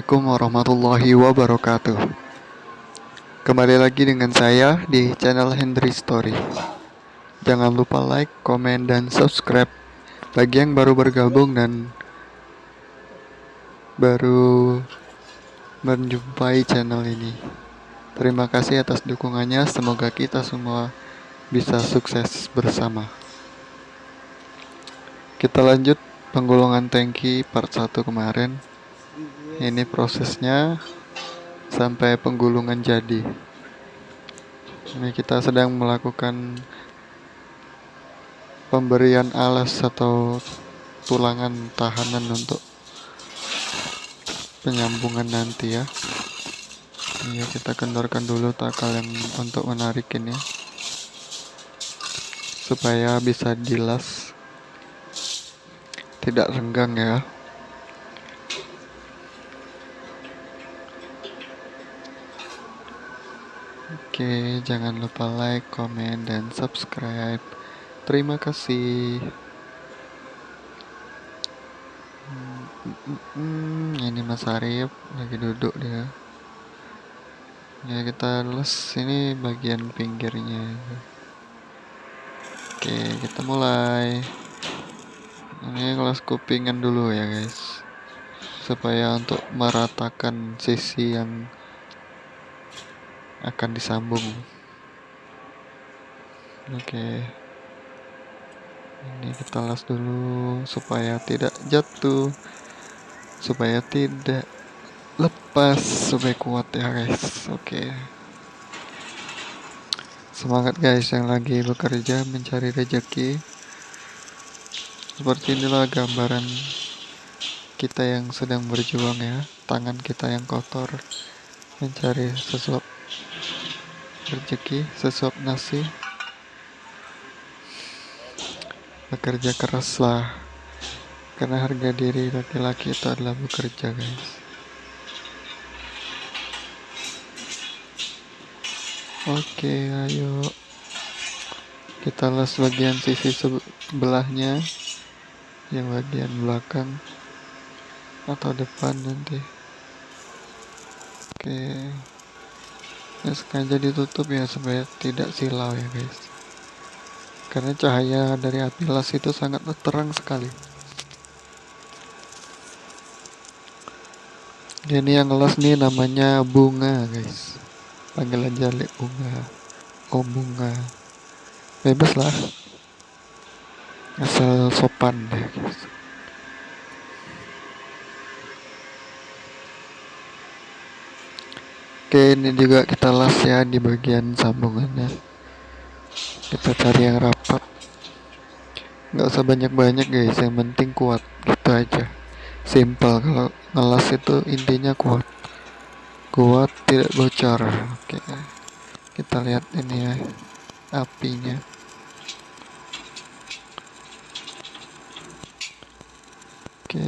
Assalamualaikum warahmatullahi wabarakatuh. Kembali lagi dengan saya di channel Hendry Story. Jangan lupa like, komen, dan subscribe bagi yang baru bergabung dan baru menjumpai channel ini. Terima kasih atas dukungannya. Semoga kita semua bisa sukses bersama. Kita lanjut penggulungan tangki part 1 kemarin. Ini prosesnya sampai penggulungan jadi. Ini kita sedang melakukan pemberian alas atau tulangan tahanan untuk penyambungan nanti ya. Ini kita kendorkan dulu takal yang untuk menarik ini supaya bisa dilas, tidak renggang ya. Oke, jangan lupa like, komen, dan subscribe. Terima kasih. Ini Mas Arif lagi duduk dia. Ya kita les ini bagian pinggirnya. Oke, kita mulai. Ini kelas kupingan dulu ya guys, supaya untuk meratakan sisi yang akan disambung. Oke, ini kita las dulu supaya tidak jatuh, supaya tidak lepas, supaya kuat ya guys. Oke, semangat guys yang lagi bekerja mencari rezeki. Seperti inilah gambaran kita yang sedang berjuang ya, tangan kita yang kotor mencari sesuap rezeki, sesuap nasi. Bekerja keraslah, karena harga diri laki-laki itu adalah bekerja guys. Oke, ayo kita las bagian sisi sebelahnya, yang bagian belakang atau depan nanti. Oke, ya sengaja ditutup ya supaya tidak silau ya guys, karena cahaya dari api las itu sangat terang sekali. Ini yang las nih namanya bunga guys, panggilan jalik bunga. Oh bunga, bebas lah, asal sopan deh guys. Oke, ini juga kita las ya di bagian sambungannya. Kita cari yang rapat, nggak usah banyak-banyak guys, yang penting kuat, gitu aja. Simple, kalau ngelas itu intinya kuat, tidak bocor. Oke, kita lihat ini ya apinya. Oke,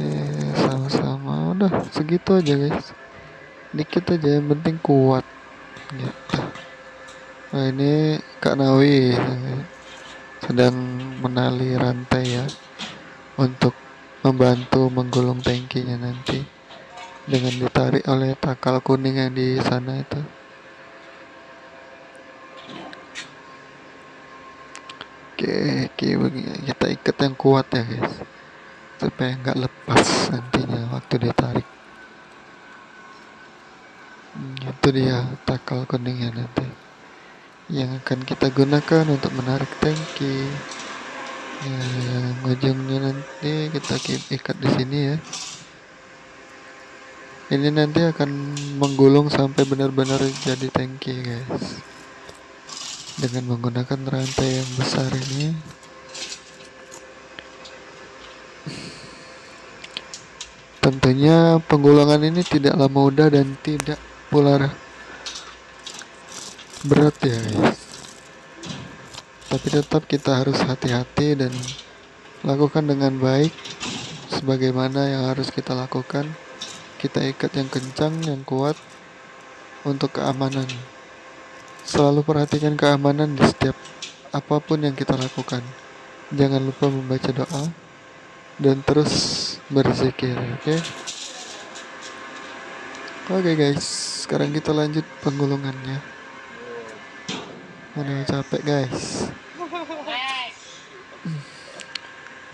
sama-sama, udah segitu aja guys, dikit aja, yang penting kuat gitu. Nah ini Kak Nawi sedang menali rantai ya, untuk membantu menggulung tangkinya nanti dengan ditarik oleh takal kuning yang di sana itu. Oke, kita ikat yang kuat ya guys, supaya nggak lepas nantinya waktu ditarik. Itu dia takal kuningnya nanti yang akan kita gunakan untuk menarik tangki. Ya, yang ujungnya nanti kita ikat di sini ya. Ini nanti akan menggulung sampai benar-benar jadi tangki guys, dengan menggunakan rantai yang besar ini. Tentunya penggulungan ini tidaklah mudah dan tidak pula berat ya guys, tapi tetap kita harus hati-hati dan lakukan dengan baik sebagaimana yang harus kita lakukan. Kita ikat yang kencang, yang kuat untuk keamanan. Selalu perhatikan keamanan di setiap apapun yang kita lakukan. Jangan lupa membaca doa dan terus berzikir, oke? Oke guys, sekarang kita lanjut penggulungannya. Udah capek guys.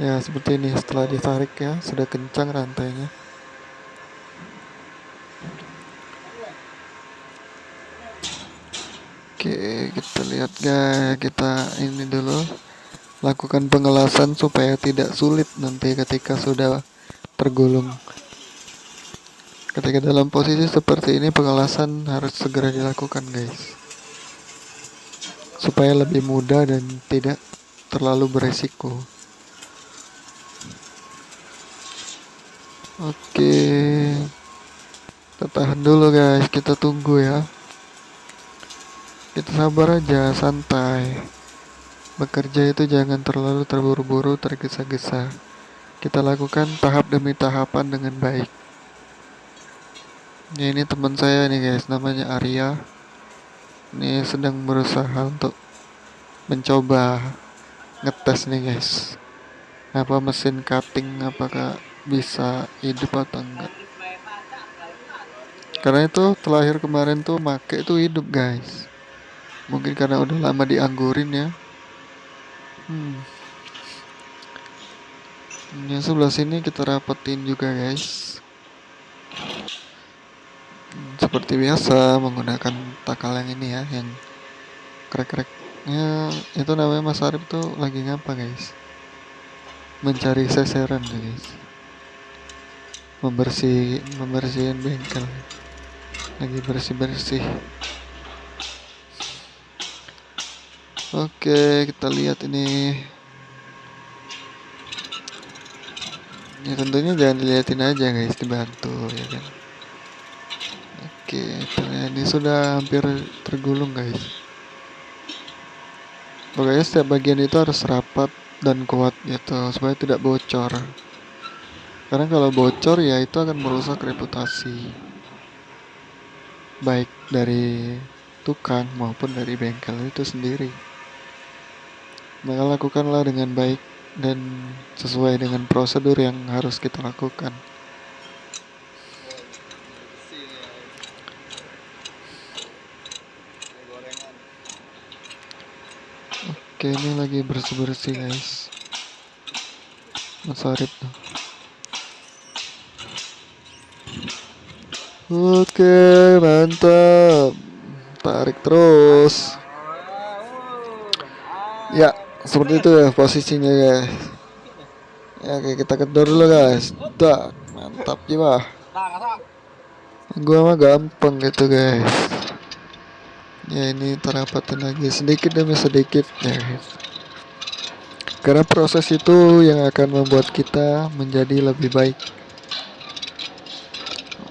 Ya seperti ini, setelah ditarik ya sudah kencang rantainya. Oke, kita lihat guys, kita ini dulu lakukan pengelasan supaya tidak sulit nanti ketika sudah tergulung. Ketika dalam posisi seperti ini, pengelasan harus segera dilakukan guys, supaya lebih mudah dan tidak terlalu beresiko. Oke, kita tahan dulu guys, kita tunggu ya. Kita sabar aja, santai. Bekerja itu jangan terlalu terburu-buru, tergesa-gesa. Kita lakukan tahap demi tahapan dengan baik. Ya, ini teman saya nih guys, namanya Arya. Ini sedang berusaha untuk mencoba ngetes nih guys, apa mesin cutting apakah bisa hidup atau enggak. Karena itu terakhir kemarin tuh make itu hidup guys. Mungkin karena udah lama dianggurin ya. Yang sebelah sini kita rapetin juga guys. Seperti biasa menggunakan takal yang ini ya, yang krek-kreknya itu namanya Mas Arif tuh lagi ngapa guys? Mencari seseran guys. Membersihin bengkel. Lagi bersih-bersih. Oke, kita lihat ini. Ya tentunya jangan dilihatin aja guys, dibantu ya kan. Oke, ini sudah hampir tergulung guys. Pokoknya setiap bagian itu harus rapat dan kuat gitu supaya tidak bocor. Karena kalau bocor ya itu akan merusak reputasi baik dari tukang maupun dari bengkel itu sendiri. Maka lakukanlah dengan baik dan sesuai dengan prosedur yang harus kita lakukan. Oke, ini lagi bersih-bersih guys, Mas Arif tuh. Oke, mantap. Tarik terus. Ya, seperti itu ya posisinya guys. Ya, oke, kita kendor dulu guys. Tak, mantap jiwa. Gua mah gampang gitu guys. Ya ini terapatin lagi sedikit demi sedikit ya guys. Karena proses itu yang akan membuat kita menjadi lebih baik.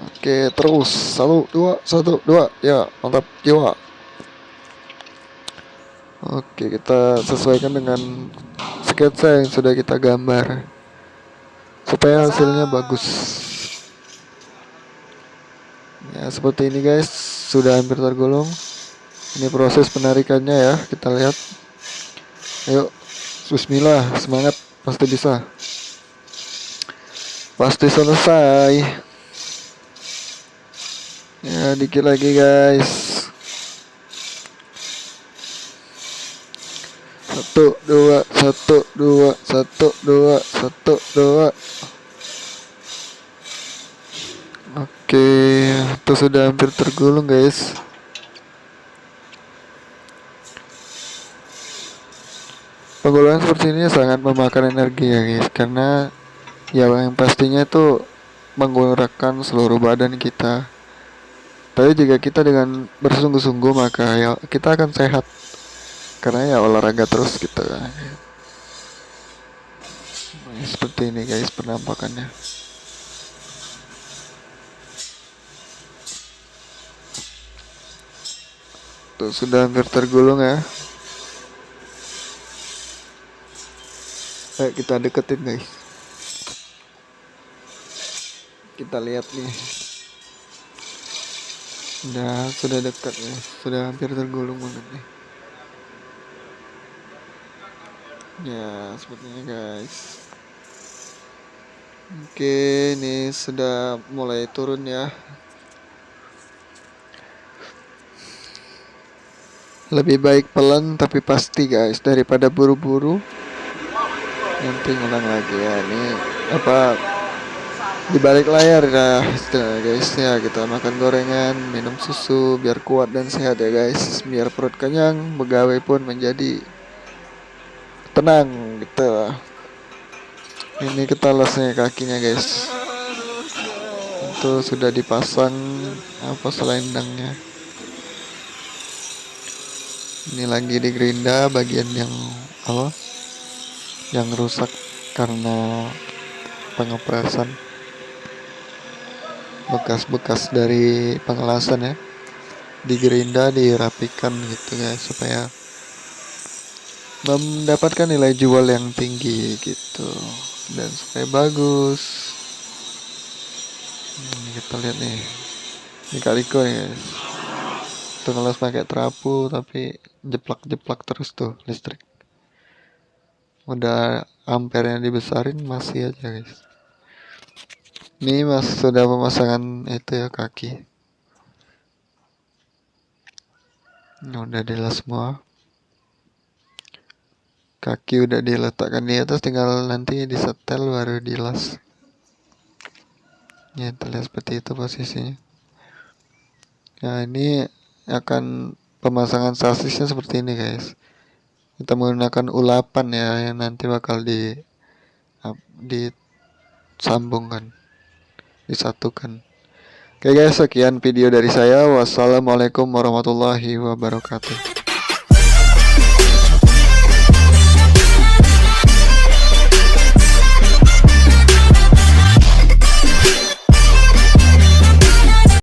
Oke, terus 1 2 1 2 ya, mantap jiwa. Oke, kita sesuaikan dengan sketsa yang sudah kita gambar supaya hasilnya bagus. Ya, seperti ini guys, sudah hampir tergulung. Ini proses penarikannya ya, kita lihat. Ayo, bismillah, semangat, pasti bisa. Pasti selesai. Ya, dikit lagi guys. 1 2 1 2 1 2 1 2. Oke, itu sudah hampir tergulung guys. Penggulungan seperti ini sangat memakan energi ya guys, karena ya yang pastinya itu menggunakan seluruh badan kita. Tapi jika kita dengan bersungguh-sungguh maka ya kita akan sehat, karena ya olahraga terus gitu kan. Nah, seperti ini guys penampakannya. Tuh sudah hampir tergulung ya. Ayo kita deketin guys. Kita lihat nih. Sudah dekat nih. Sudah hampir tergulung banget nih. Ya sepertinya guys. Oke, ini sudah mulai turun ya. Lebih baik pelan tapi pasti guys, daripada buru-buru nanti ngulang lagi ya. Ini apa, di balik layar ya istilahnya guys ya, kita makan gorengan, minum susu biar kuat dan sehat ya guys, biar perut kenyang, pegawai pun menjadi tenang gitu. Ini kita lesnya kakinya guys, itu sudah dipasang apa selendangnya. Ini lagi digerinda bagian yang apa, yang rusak karena pengepresan, bekas-bekas dari pengelasan ya, digerinda dirapikan gitu guys, supaya mendapatkan nilai jual yang tinggi gitu dan supaya bagus. Kita lihat nih, ini kaliko ya guys, tuh ngelas pakai terapu tapi jeplak-jeplak terus tuh listrik. Udah ampernya dibesarin masih aja guys. Ini mas sudah pemasangan itu ya kaki. Ini udah dilas semua. Kaki udah diletakkan di atas, tinggal nanti disetel baru dilas. Ya terlihat seperti itu posisinya. Nah ini akan pemasangan sasisnya seperti ini guys. Kita menggunakan ulapan ya, yang nanti bakal disambungkan, disatukan. Oke guys, sekian video dari saya. Wassalamualaikum warahmatullahi wabarakatuh.